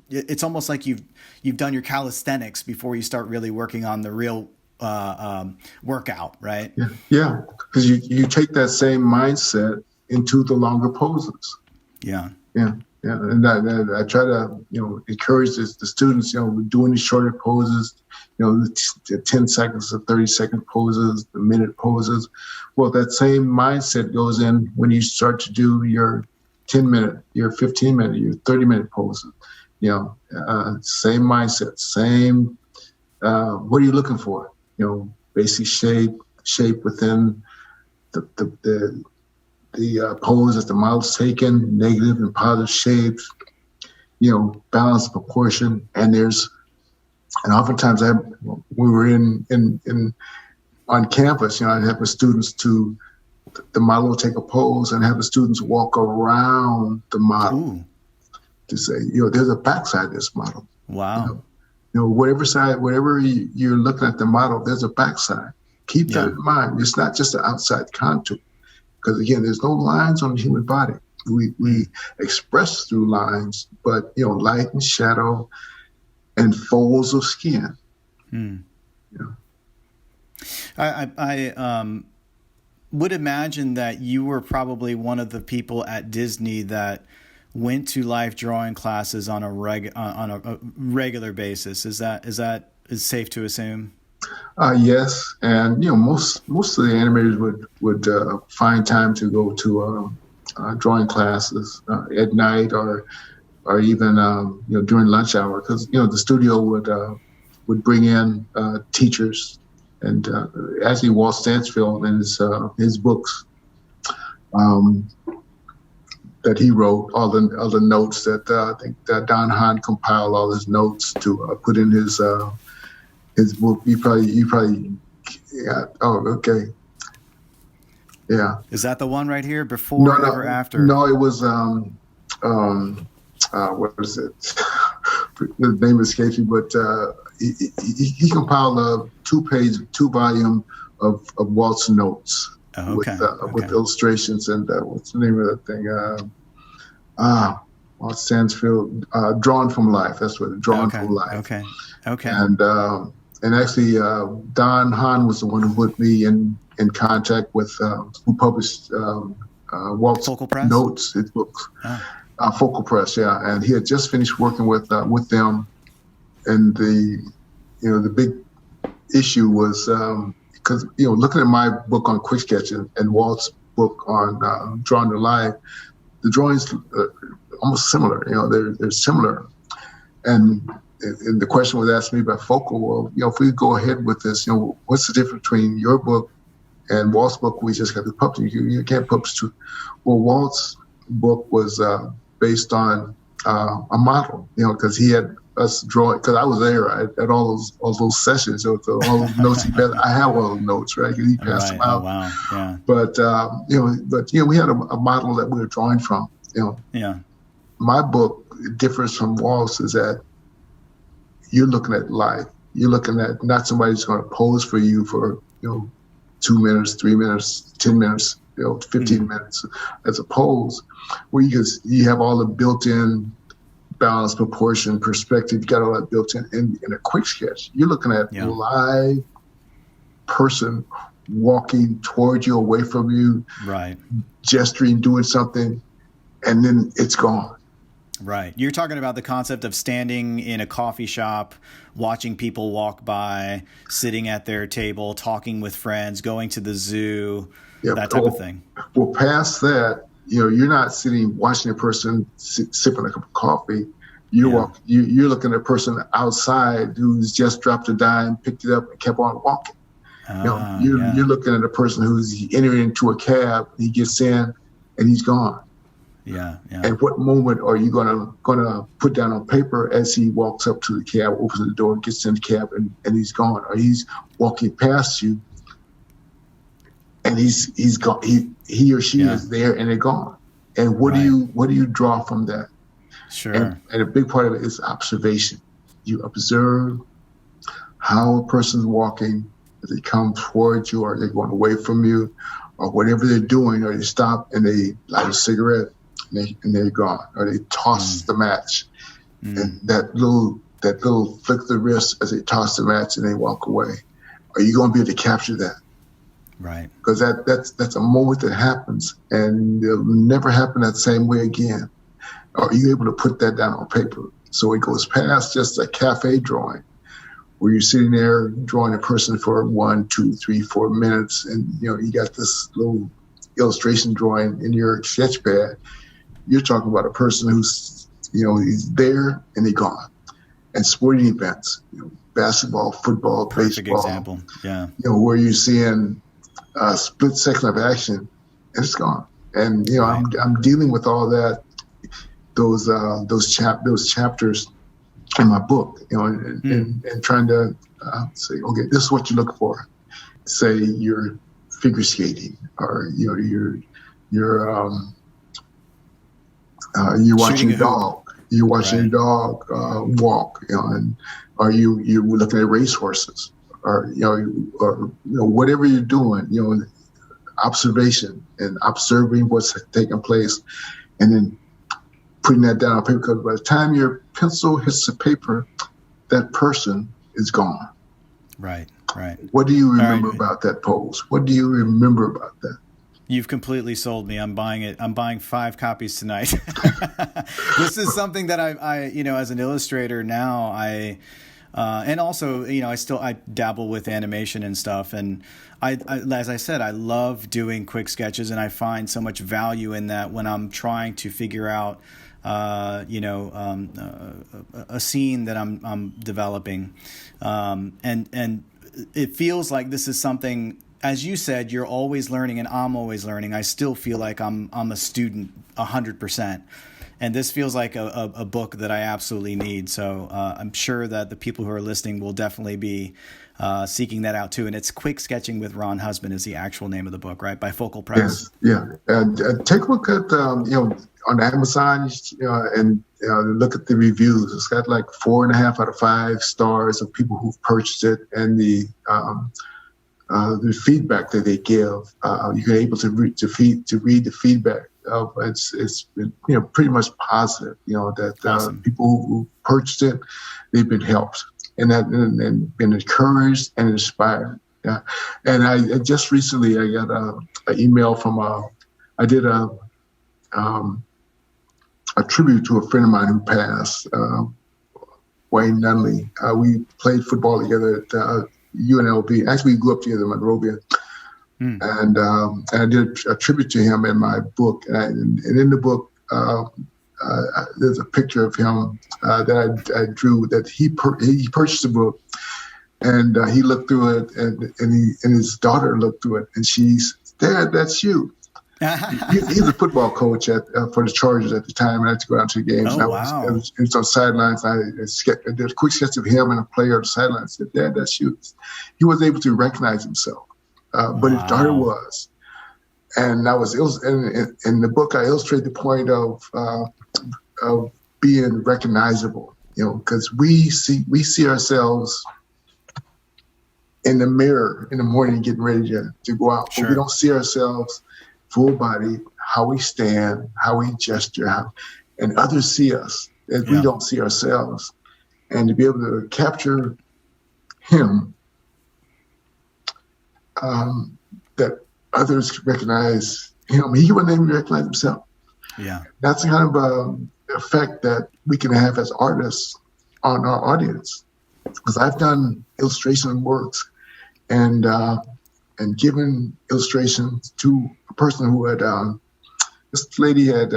it's almost like you've done your calisthenics before you start really working on the real workout, right? Yeah, because you take that same mindset into the longer poses. Yeah. And I try to, encourage the students, doing these shorter poses, the 10 seconds, the 30-second poses, the minute poses. Well, that same mindset goes in when you start to do your 10-minute, your 15-minute, your 30-minute poses. Same mindset, same. What are you looking for? Basic shape within the pose that the model's taken, negative and positive shapes, balance, proportion, and oftentimes when we were on campus, I'd have the students the model will take a pose and have the students walk around the model to say, there's a backside of this model. Wow. Whatever you're looking at the model, there's a backside. Keep that in mind. It's not just the outside contour. Because again, there's no lines on the human body. We express through lines, but light and shadow and folds of skin. I would imagine that you were probably one of the people at Disney that went to life drawing classes on a regular basis. Is safe to assume? Yes, and most of the animators would find time to go to drawing classes at night or even during lunch hour, because the studio would bring in teachers, and actually Walt Stansfield in his books that he wrote, all the notes that I think that Don Hahn compiled all his notes to put in his book. You probably yeah. Oh, okay. Yeah. Is that the one right here? Before or after? No, it was what is it? The name escapes me, but he compiled a 2-volume of Walt's notes with illustrations and what's the name of that thing? Walt Stansfield, Drawn from Life. That's what Drawn from Life. Okay. And actually, Don Hahn was the one who put me in contact with who published Walt's notes, his books. Focal Press, yeah, and he had just finished working with them, and the big issue was because looking at my book on quick sketching and Walt's book on Drawn to Life, the drawings are almost similar. They're similar, and the question was asked me by Focal. Well, if we go ahead with this, what's the difference between your book and Walt's book? We just got to publish. You can't publish two. Well, Walt's book was based on a model, because he had us draw it. Because I was there at all those sessions, so all those notes he passed. I have all the notes, right? He passed them out. Oh, wow. Yeah. But we had a model that we were drawing from. Yeah. My book differs from Waltz is that you're looking at life. You're looking at not somebody who's going to pose for you for 2 minutes, 3 minutes, 10 minutes, 15 minutes as a pose, where you have all the built-in balance, proportion, perspective. You got all that built in a quick sketch. You're looking at a live person walking toward you, away from you, right, gesturing, doing something, and then it's gone. Right. You're talking about the concept of standing in a coffee shop, watching people walk by, sitting at their table, talking with friends, going to the zoo, that type of thing. Well, past that, you're not sitting watching a person sipping a cup of coffee. You're looking at a person outside who's just dropped a dime, picked it up, and kept on walking. You're looking at a person who's entering into a cab. He gets in, and he's gone. Yeah. At what moment are you gonna put down on paper as he walks up to the cab, opens the door, gets in the cab, and he's gone, or he's walking past you, and he's gone. He or she is there, and they're gone. And what do you draw from that? Sure. And a big part of it is observation. You observe how a person's walking as they come towards you, or they're going away from you, or whatever they're doing, or they stop and they light a cigarette. And they're gone, or they toss the match, and that little flick of the wrist as they toss the match and they walk away. Are you going to be able to capture that? Right. Because that's a moment that happens, and it'll never happen that same way again. Are you able to put that down on paper? So it goes past just a cafe drawing, where you're sitting there drawing a person for 1, 2, 3, 4 minutes, and you got this little illustration drawing in your sketch pad. You're talking about a person who's, he's there and they're gone. And sporting events, basketball, football, perfect baseball. Example. Yeah. Where you're seeing a split second of action and it's gone. And right. I'm dealing with all that, those chapters in my book, and trying to say, okay, this is what you look for. Say you're figure skating, or you're watching a dog. You're watching a dog walk, and are you're looking at racehorses, or whatever you're doing. Observation and observing what's taking place, and then putting that down on paper. Because by the time your pencil hits the paper, that person is gone. Right. What do you remember about that pose? What do you remember about that? You've completely sold me. I'm buying it. I'm buying 5 copies tonight. This is something that I as an illustrator now, and also, I dabble with animation and stuff. And I, as I said, I love doing quick sketches, and I find so much value in that when I'm trying to figure out, a scene that I'm developing. And it feels like this is something, as you said, you're always learning, and I'm always learning. I still feel like I'm a student 100%. And this feels like a book that I absolutely need. So I'm sure that the people who are listening will definitely be seeking that out too. And it's Quick Sketching with Ron Husband is the actual name of the book, right? By Focal Press. Yes, yeah. And take a look at, on Amazon, and look at the reviews. It's got like 4.5 out of 5 stars of people who've purchased it, and the feedback that they give. You're able to read the feedback. It's been, pretty much positive. That awesome. People who purchased it, they've been helped and been encouraged and inspired. Yeah, and I just recently I got an email from I did a tribute to a friend of mine who passed, Wayne Nunley. We played football together at UNLV. Actually, we grew up together in Monrovia. And I did a tribute to him in my book. And in the book, there's a picture of him that I drew. That he purchased the book, and he looked through it, and his daughter looked through it, and she's, "Dad, that's you." He's a football coach for the Chargers at the time, and I had to go out to the games. Oh, wow. Wow. He was on sidelines. I did a quick sketch of him and a player on the sidelines. I said, "Dad, that's you." He wasn't able to recognize himself, but his daughter was. And I was in the book. I illustrate the point of being recognizable, because we see ourselves in the mirror in the morning getting ready to go out. Sure. But we don't see ourselves full body, how we stand, how we gesture, and others see us as we don't see ourselves. And to be able to capture him, that others recognize him. He wouldn't even recognize himself. Yeah. That's the kind of effect that we can have as artists on our audience. Because I've done illustration works and given illustrations to a person who had, this lady had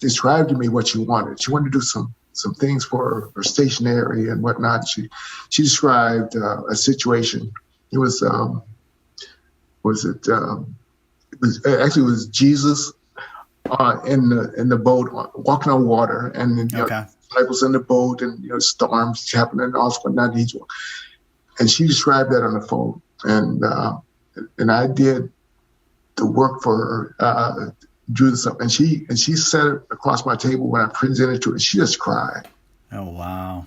described to me what she wanted. She wanted to do some things for her stationery and whatnot. She described a situation. It was Jesus in the boat walking on water, and then disciples in the boat, and storms happening and all whatnot. And she described that on the phone, and I did the work for her, drew this up, and she set it across my table when I presented to her, and she just cried. Oh wow!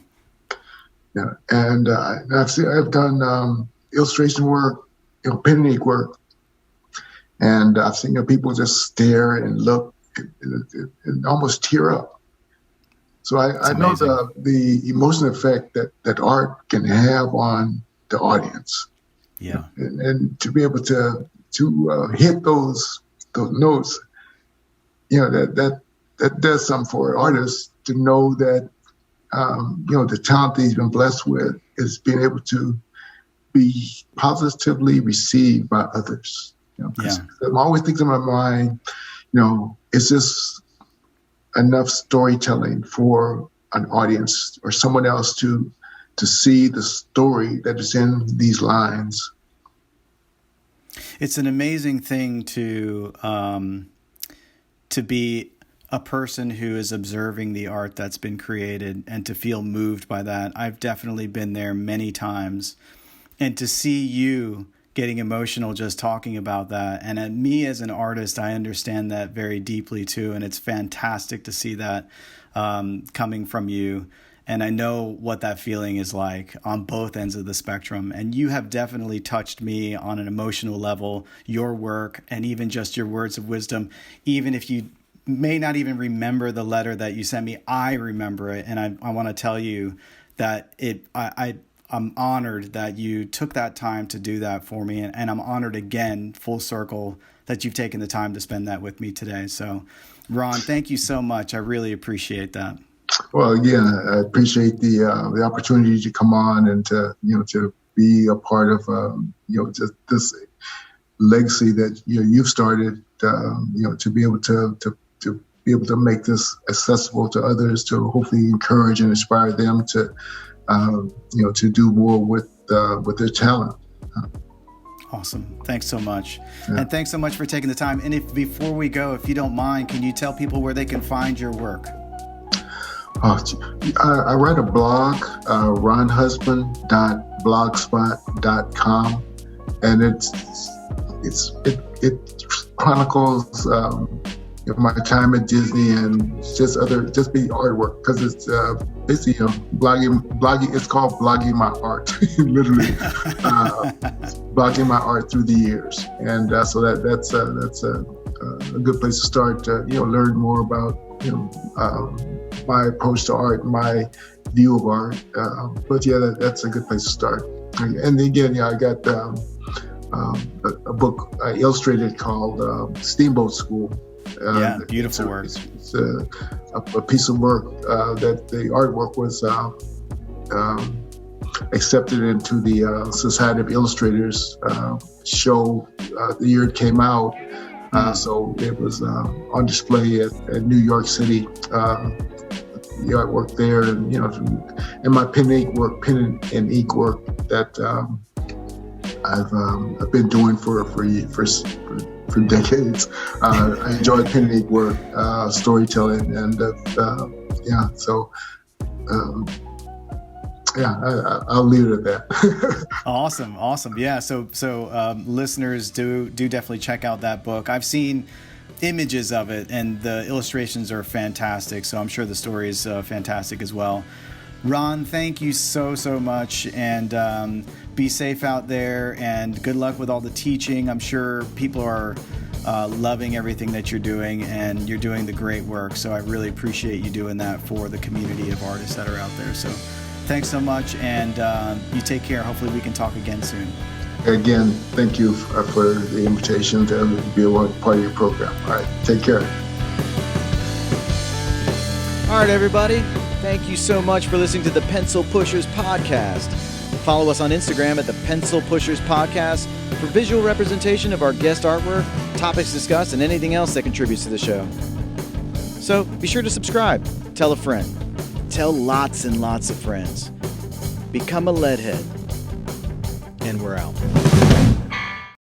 Yeah, and I've done illustration work, pen and ink work, and I've seen people just stare and look and almost tear up. So I know the emotional effect that art can have on the audience. Yeah, and to be able to hit those notes, that does something for artists to know that the talent that he's been blessed with is being able to be positively received by others. I'm always thinking in my mind, is this enough storytelling for an audience or someone else to see the story that is in these lines? It's an amazing thing to be a person who is observing the art that's been created and to feel moved by that. I've definitely been there many times, and to see you getting emotional just talking about that. And me as an artist, I understand that very deeply too. And it's fantastic to see that coming from you. And I know what that feeling is like on both ends of the spectrum. And you have definitely touched me on an emotional level, your work, and even just your words of wisdom. Even if you may not even remember the letter that you sent me, I remember it. And I want to tell you that I'm honored that you took that time to do that for me. And I'm honored again, full circle, that you've taken the time to spend that with me today. So, Ron, thank you so much. I really appreciate that. Well, again, I appreciate the opportunity to come on and to be a part of just this legacy that you've started. To be able to make this accessible to others, to hopefully encourage and inspire them to do more with their talent. Awesome. Thanks so much. Yeah. And thanks so much for taking the time. And before we go, if you don't mind, can you tell people where they can find your work? I write a blog, ronhusband.blogspot.com, and it chronicles my time at Disney and just be artwork, because it's basically blogging. It's called blogging my art, literally blogging my art through the years, and so that's a good place to start. Learn more about my approach to art, my view of art. But yeah, that's a good place to start. And again, I got a book I illustrated called Steamboat School. Beautiful work. It's a piece of work that the artwork was accepted into the Society of Illustrators show the year it came out. So it was on display at New York City. The artwork there, and my pen and ink work that I've been doing for decades. I enjoy pen and ink work, storytelling, and I'll leave it at that. Awesome. Yeah. So listeners do definitely check out that book. I've seen images of it, and the illustrations are fantastic. So I'm sure the story is fantastic as well. Ron, thank you so much, and be safe out there, and good luck with all the teaching. I'm sure people are loving everything that you're doing, and you're doing the great work. So I really appreciate you doing that for the community of artists that are out there. So thanks so much, and you take care. Hopefully we can talk again soon. Again, thank you for the invitation to be a part of your program. All right, take care. All right, everybody. Thank you so much for listening to the Pencil Pushers Podcast. Follow us on Instagram at the Pencil Pushers Podcast for visual representation of our guest artwork, topics discussed, and anything else that contributes to the show. So be sure to subscribe. Tell a friend. Tell lots and lots of friends. Become a leadhead. And we're out.